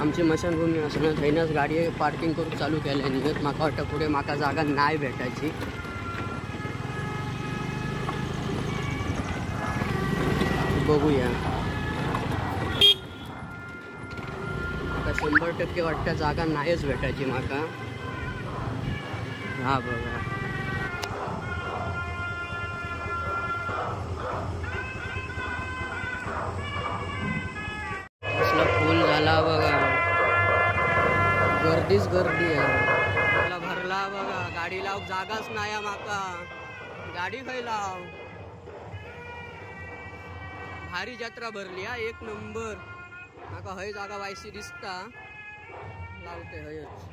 आमची मशानभूमी असणं थंयनच गाडी पार्किंग करून चालू केल्यानी म्हाका वाटतं पुढे म्हाका जागा नाही भेटायची. बघूया आता 100% वाटतं जागा नाहीच भेटायची म्हाका. हा बघा कसला फुल झाला बघा. गर्दीच गर्दी आहे. भरला बघा. गाडी लाव जागाच नाही माका. गाडी खंय लाव. भारी जत्रा भरली हा. एक नंबर. माका हय जागा वायसी दिसता. लावते हयच.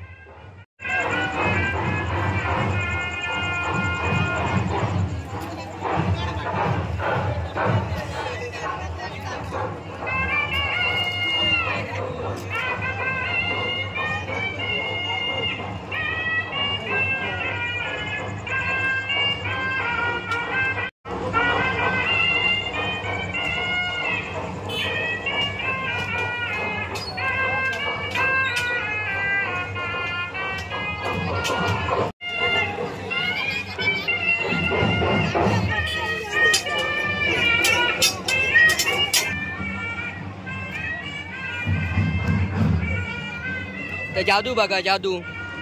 तर जादू बघा जादू.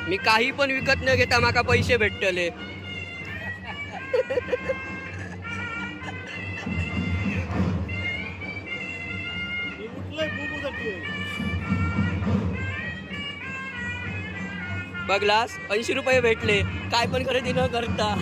मी काही पण विकत न घेता माका पैसे भेटतले. बघलास 80 रुपये भेटले. काय पण खरेदी न करता.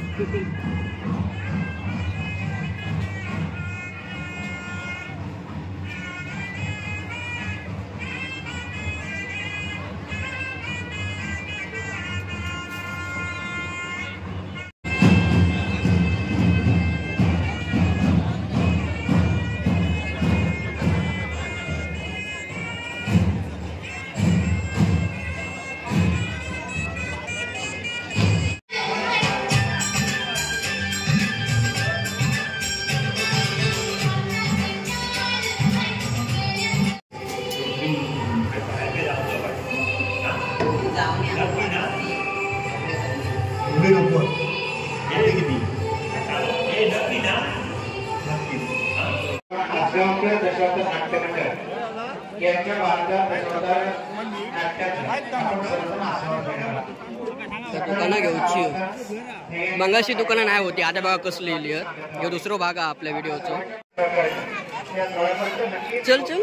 दुकानं घेऊची मंगाशी दुकानं नाही होती. आता बघा कसली लिहिली. हे दुसरा भाग आहे आपल्या व्हिडिओचा. चल चल.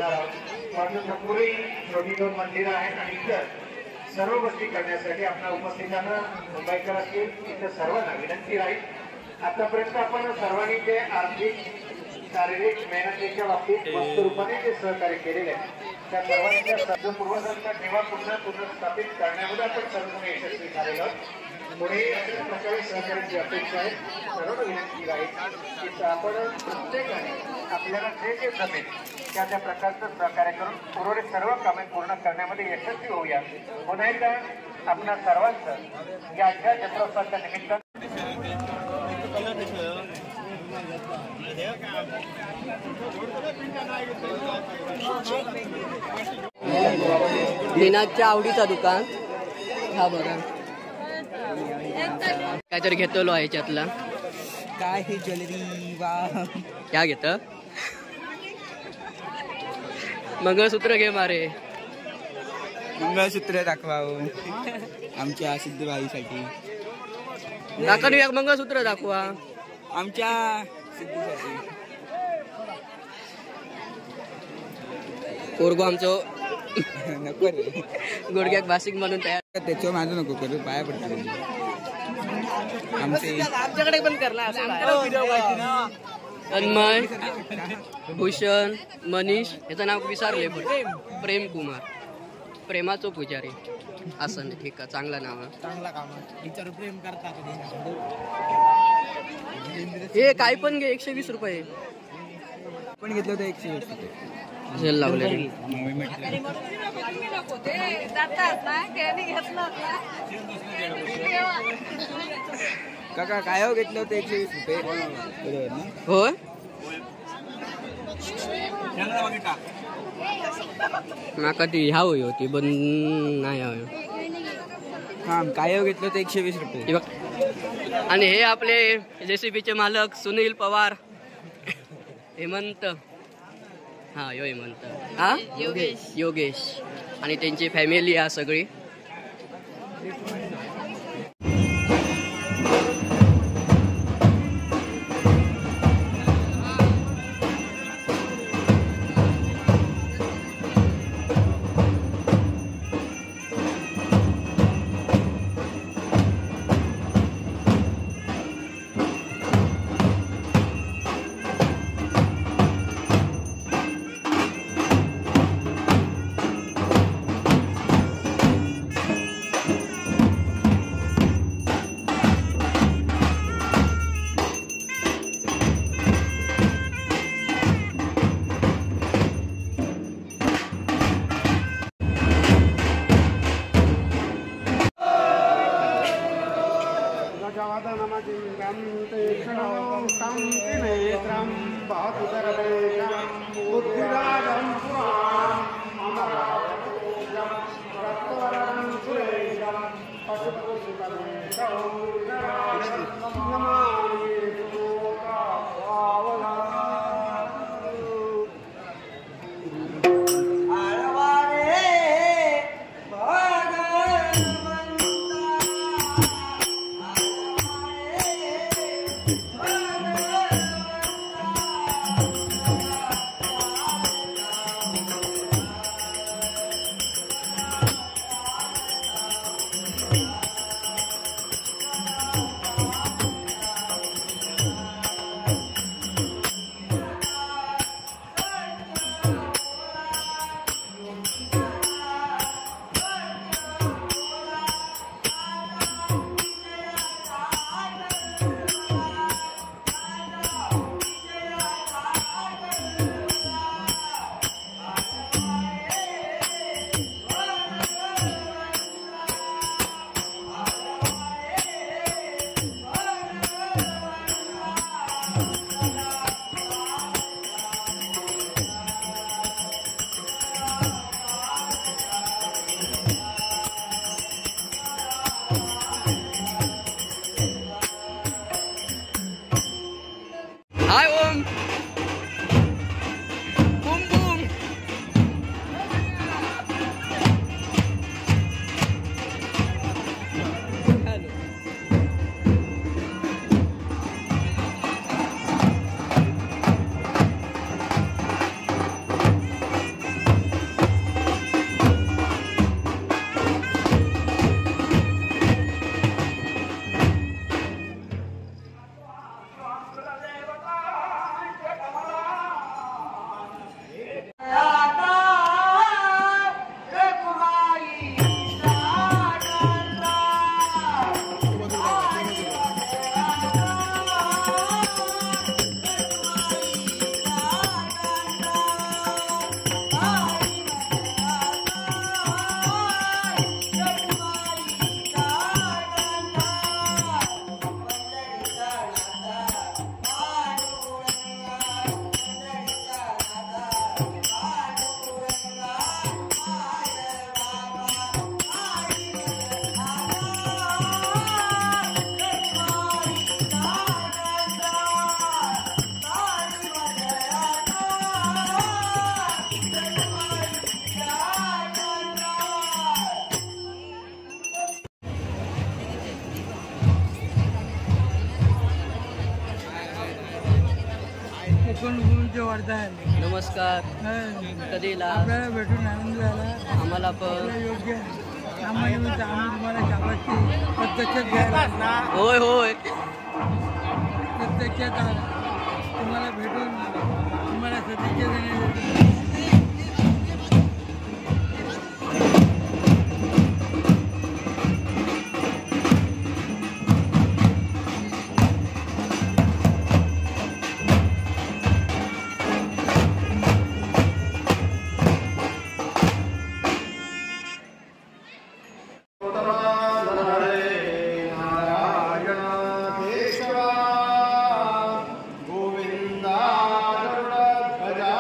सर्व गोष्टी करण्यासाठी आपल्या उपस्थितांना मुंबईकर असतील इथं सर्वांना विनंती राहील. आतापर्यंत आपण सर्वांनी जे आर्थिक शारीरिक मेहनतीच्या बाबतीत वस्तू रूपाने जे सहकार्य केलेले आहे त्या सर्वांच्या सर्वपूर्वजांचा ठेवा पुन्हा पुनर्स्थापित करण्यामध्ये आपण सर्व यशस्वी झालेलो आहोत. पुढे अशाच प्रकारे सहकार्याची अपेक्षा आहे. सर्वांना विनंती राहील की आपण प्रत्येकाने आपल्याला जे जे जमेल त्या त्या प्रकारचं सहकार्य करून उर्वरित सर्व कामे पूर्ण करण्यामध्ये यशस्वी होऊया. पुन्हा एकदा आपल्या सर्वांचं या जत्रोत्सवाच्या निमित्तानं निनादच्या आवडीचा दुकान. हा बघा काहीतरी घेतलो आहे याच्यातला. काय हे ज्वेलरी वा क्या घेत. मंगळसूत्र घे मारे. मंगळसूत्र दाखवा आमच्या सिद्धूबाईसाठी. दाखवून एक मंगळसूत्र दाखवा आमच्या सिद्धूसाठी. पोरगो आमचं नको रे. गुडघ्याक भासिक म्हणून तयार. त्याचं माझं नको करू. पाया पडतो आमच्याकडे पण करला. तन्मय भूषण मनीष याचं नाव विसरले पण प्रेम कुमार. प्रेमाचो पुजारी असं नाही. ठीक आहे चांगलं नाव आहे. चांगला काम आहे. प्रेम करता हे काय पण घे 120 रुपये. पण घेतलं होतं 120 रुपये. झेल लावले. काका काय हो घेतलं होतं 120 रुपये. बरोबर ना. होय माका ती हवी होती पण नाही हवी. हा काय घेतलं तर 120 रुपये. हे बघ. आणि हे आपले JCBचे मालक सुनील पवार, हेमंत, हा यो हेमंत, हा योगेश आणि त्यांची फॅमिली आहे सगळी. हाय ओम, बूम बूम. नमस्कार. कधी आपल्याला भेटून आनंद झाला. आम्हाला पण योग्य आम्ही तुम्हाला शाबासकी प्रत्यक्षात घ्यायला. होय होय प्रत्यक्षात तुम्हाला भेटून तुम्हाला सदिच्छा देण्यासाठी. गोविंदा गरुड ध्वजा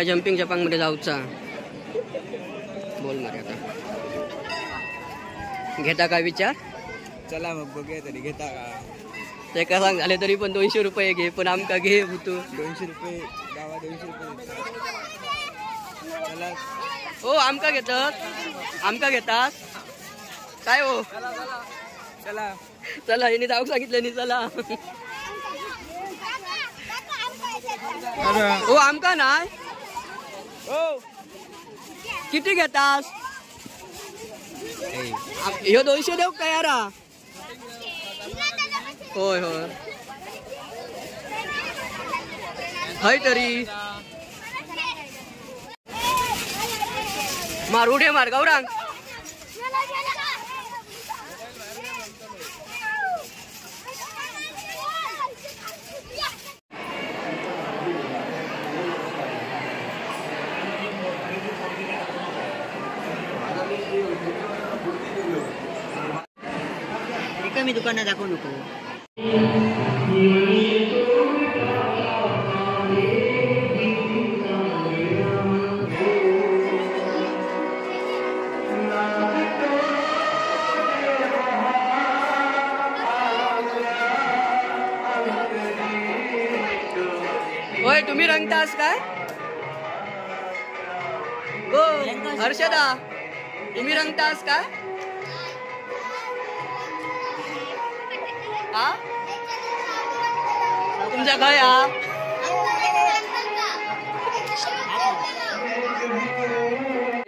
जम्पिंग जपांग मध्ये जाऊचा बोल मारे आता घेता का विचार चला मग बघूया तरी घेता का ते का सांग झाले तरी पण 200 रुपये घे पण आमका घे तू 200 रुपये गावा 200 रुपये चला ओ आमका घेतात काय हो चला चला यांनी जाऊ सांगितलं नाही चला ओ आमका नाही ओ किती घेतास ह्यो 200 देऊ का यारा होय होय हय तरी मार उडे मार गौरांग मी दुकानात दाखवू नको होय तुम्ही रंगतास काय? हो हर्षदा तुम्ही रंगतास काय? हा तुमच्या काय हा?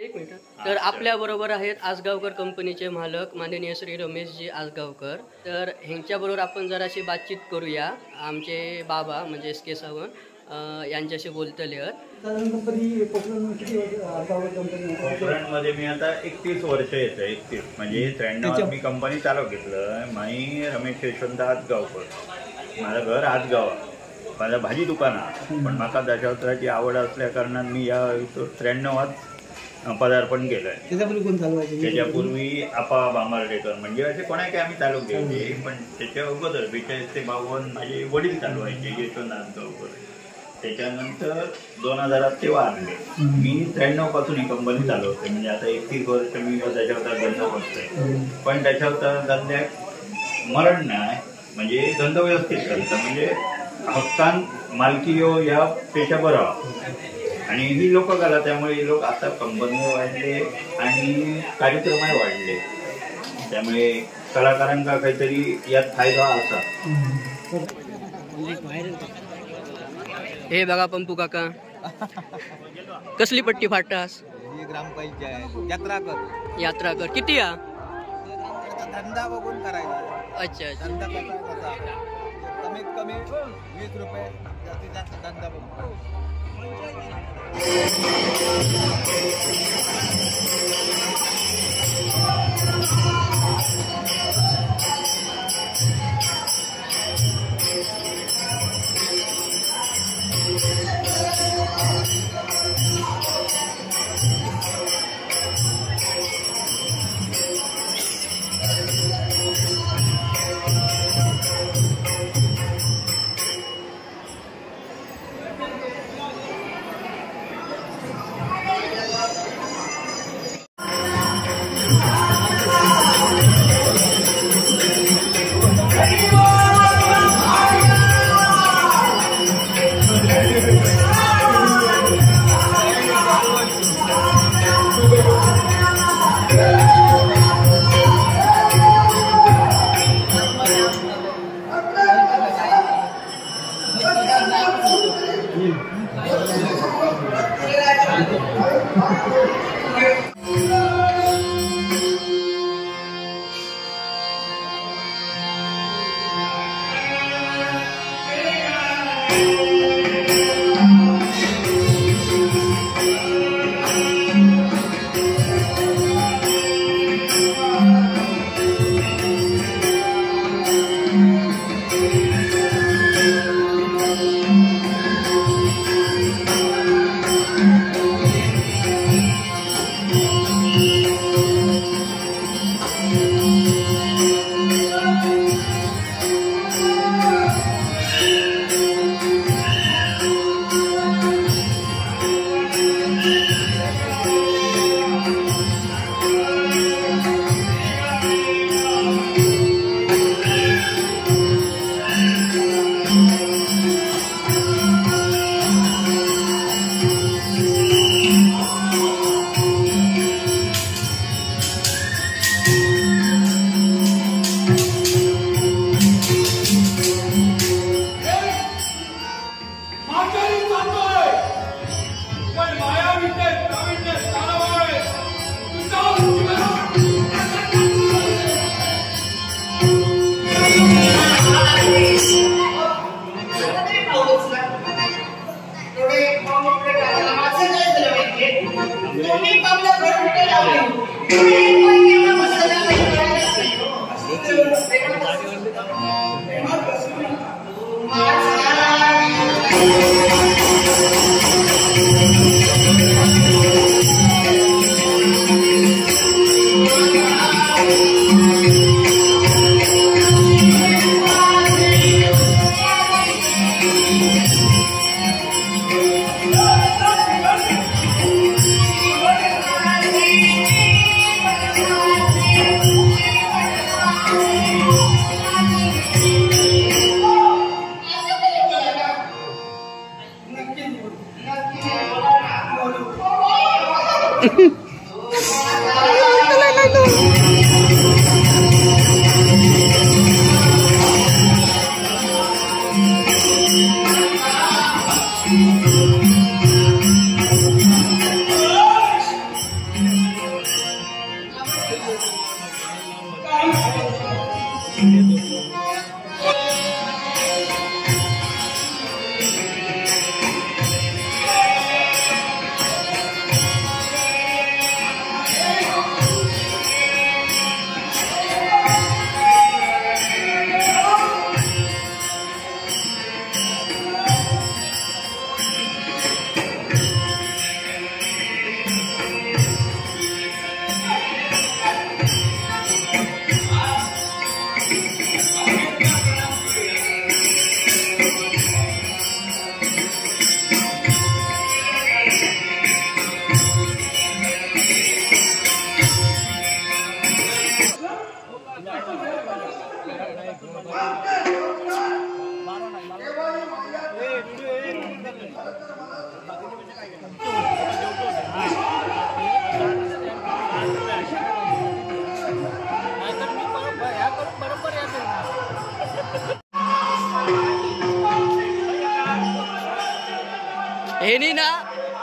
एक मिनिट. तर आपल्या बरोबर आहेत आसगावकर कंपनीचे मालक माननीय श्री रमेशजी आसगावकर. तर ह्यांच्या बरोबर आपण जराशी बातचीत करूया. आमचे बाबा म्हणजे एस के सावंत यांच्याशी बोलतले. मध्ये मी आता 31 वर्ष येतं. 31 म्हणजे 93 मी कंपनी चालू घेतलं. मी रमेश यशवंत आसगावकर. माझं घर आसगाव. माझं भाजी दुकान आहे. पण मला दशावताराची आवड असल्या कारणाने मी या 93 पदार्पण केलंय. त्याच्यापूर्वी आपा बांबार्डेकर म्हणजे असे कोणाकडे आम्ही चालू घ्यायचे. पण त्याच्या अगोदर 42 ते 52 माझे वडील चालवायचे यशवंत आसगावकर. त्याच्यानंतर 2000 ते वाढले. मी 93 पासून ही कंपनी चालवते. म्हणजे आता 31 वर्ष मी दशावतार धंदा करतोय. पण दशावतार धंद्यात मरण नाही म्हणजे धंदा व्यवस्थित करतं. म्हणजे हक्कान मालकी या पेशा बरा आणि ही लोक कला. त्यामुळे हे लोक आता कंपनी वाढले आणि कार्यक्रमही वाढले. त्यामुळे कलाकारांका काहीतरी यात फायदा असा. हे बघा पंपू काका कसली पट्टी फाडतास? ग्रामपंचायत यात्रा कर किती या? धंदा बघून करायचा. अच्छा धंदा कसा कमीत कमी 20 रुपये जास्तीत जास्त धंदा बघून.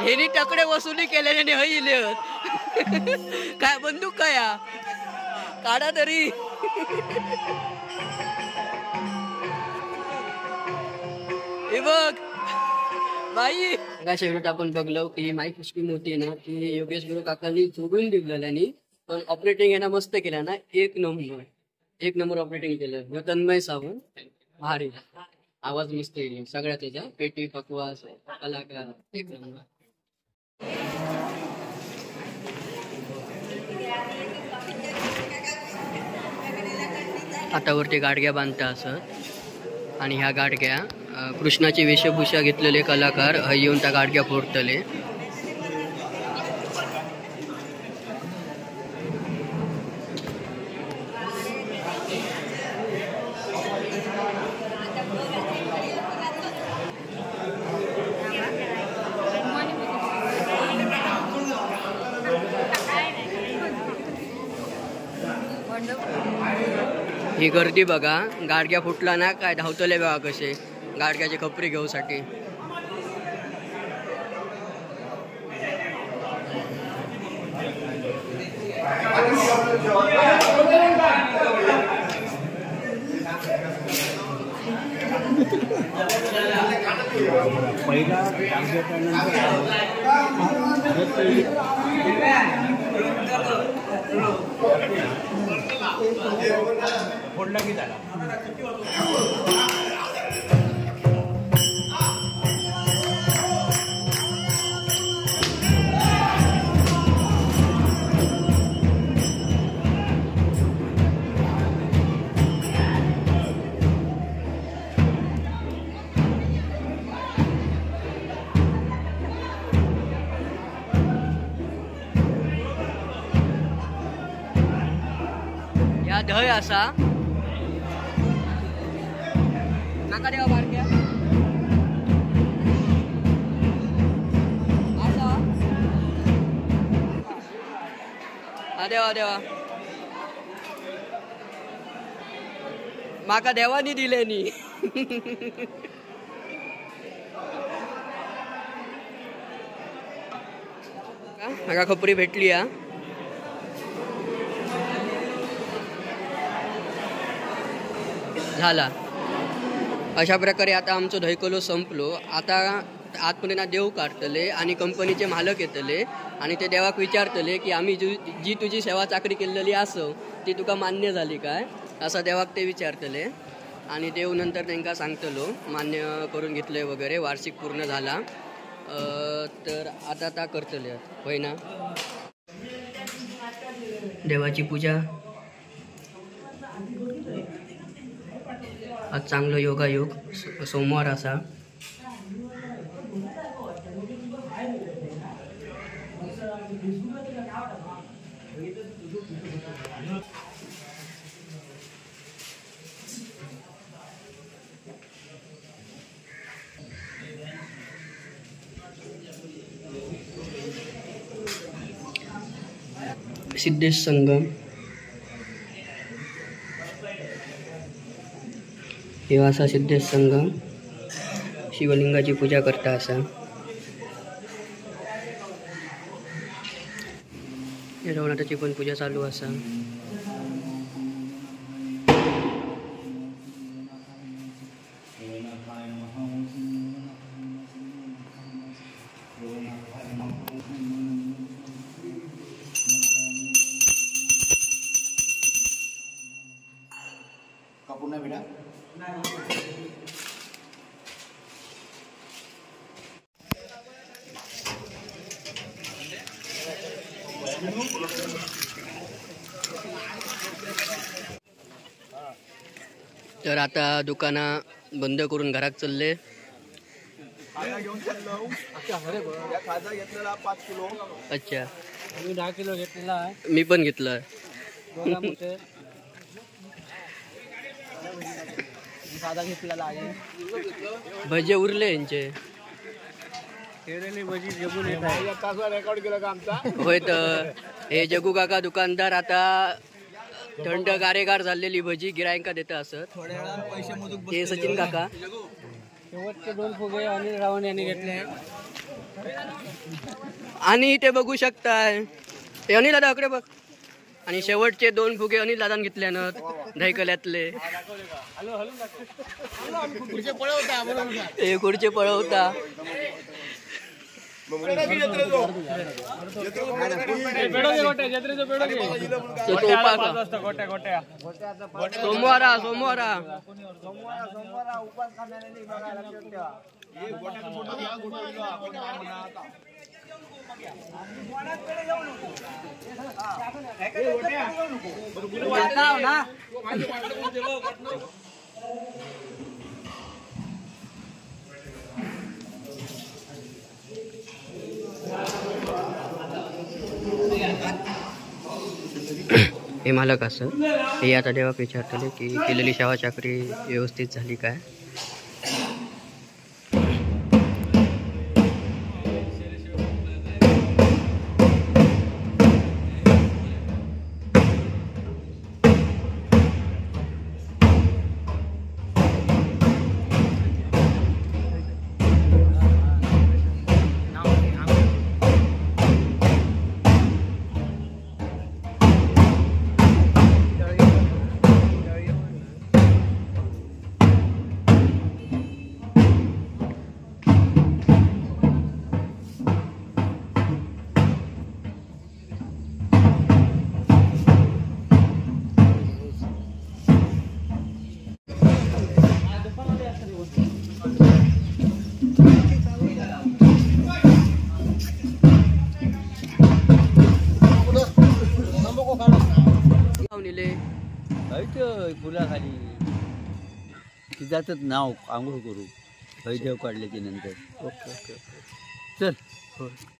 हेनी टकडे वसुली केल्याने हईले काय बंदूक काय काढा तरी हे बघ बाई शेवट आपण बघलो की माईक स्कीम होती ना ती योगेश गुरु काकांनी जोडून दिलेल्यानी पण ऑपरेटिंग यांना मस्त केलं ना एक नंबर ऑपरेटिंग केलं तन्मय सावंत भारी आवाज मस्त येईल सगळ्या त्याच्या पेटी पकवास कलाकार एक नंबर. हातावरती गाडग्या बांधता असत आणि ह्या गाडग्या कृष्णाची वेशभूषा घेतलेले कलाकार येऊन त्या गाडग्या फोडतले. ही गर्दी बघा गाडग्या फुटला ना काय धावतले बघा कसे गाडग्याची खपरी घेऊसाठी. फोडला की झाला. या धय असा नाका देवा बारक्या देवा देवा माका देवानी दिलेनी. माका खपरी भेटली हा. झाला अशा प्रकारे आता आमचं धैकलो संपलो. आता आतपर्यंत देव काढतले आणि कंपनीचे मालक येतले आणि ते देवाक विचारतले की आम्ही जी तुझी सेवा चाकरी केलेली असो ती तुका मान्य झाली काय असं देवाक ते विचारतले आणि देव नंतर त्यांना सांगतलो मान्य करून घेतले वगैरे वार्षिक पूर्ण झाला तर आता करतले होय ना. देवाची पूजा आज चांगलं योगायोग सोमवार असा. सिद्धेश संगम हे असा सिद्धेश संगम शिवलिंगाची पूजा करता असा रवनाथाची पण पूजा चालू असा. कापून बेटा तर आता दुकाना बंद करून घरात चालले. खाजा घेऊन चाललो. या खाजा घेतलेला 5 किलो. अच्छा, मी 10 किलो घेतलेला आहे. मी पण घेतलं. साधा घेतलेला आहे. भजे उरले यांचे. केलेली भजी जगून येत आहे. रेकॉर्ड केलं का आमचा? होय तर हे जगू काका दुकानदार आता थंड गारेगार झालेली भजी गिरायका देत असत. थोड्या वेळा पैसे मोजून हे सचिन काका शेवटचे 2 फुगे अनिल रावण यांनी घेतले. आणि ते बघू शकताय ते अनिल दादा अकडे बघ. आणि शेवटचे 2 फुगे अनिल दादान घेतल्यानं दहीकल्यातले. हे खुर्चे पळवता. सोमवारा उपास खाण्याने बघा लक्षात ठेवा. हे गोट्याचा फोटो घ्या गोट्याला आपण आता हे मालक असं हे आता देवाक विचारतले की केलेली सेवा चाकरी व्यवस्थित झाली काय. फुलाखाली तिच्यातच नाव आंघोळ करू. देव काढल्याच्या नंतर. ओके ओके ओके चल. हो.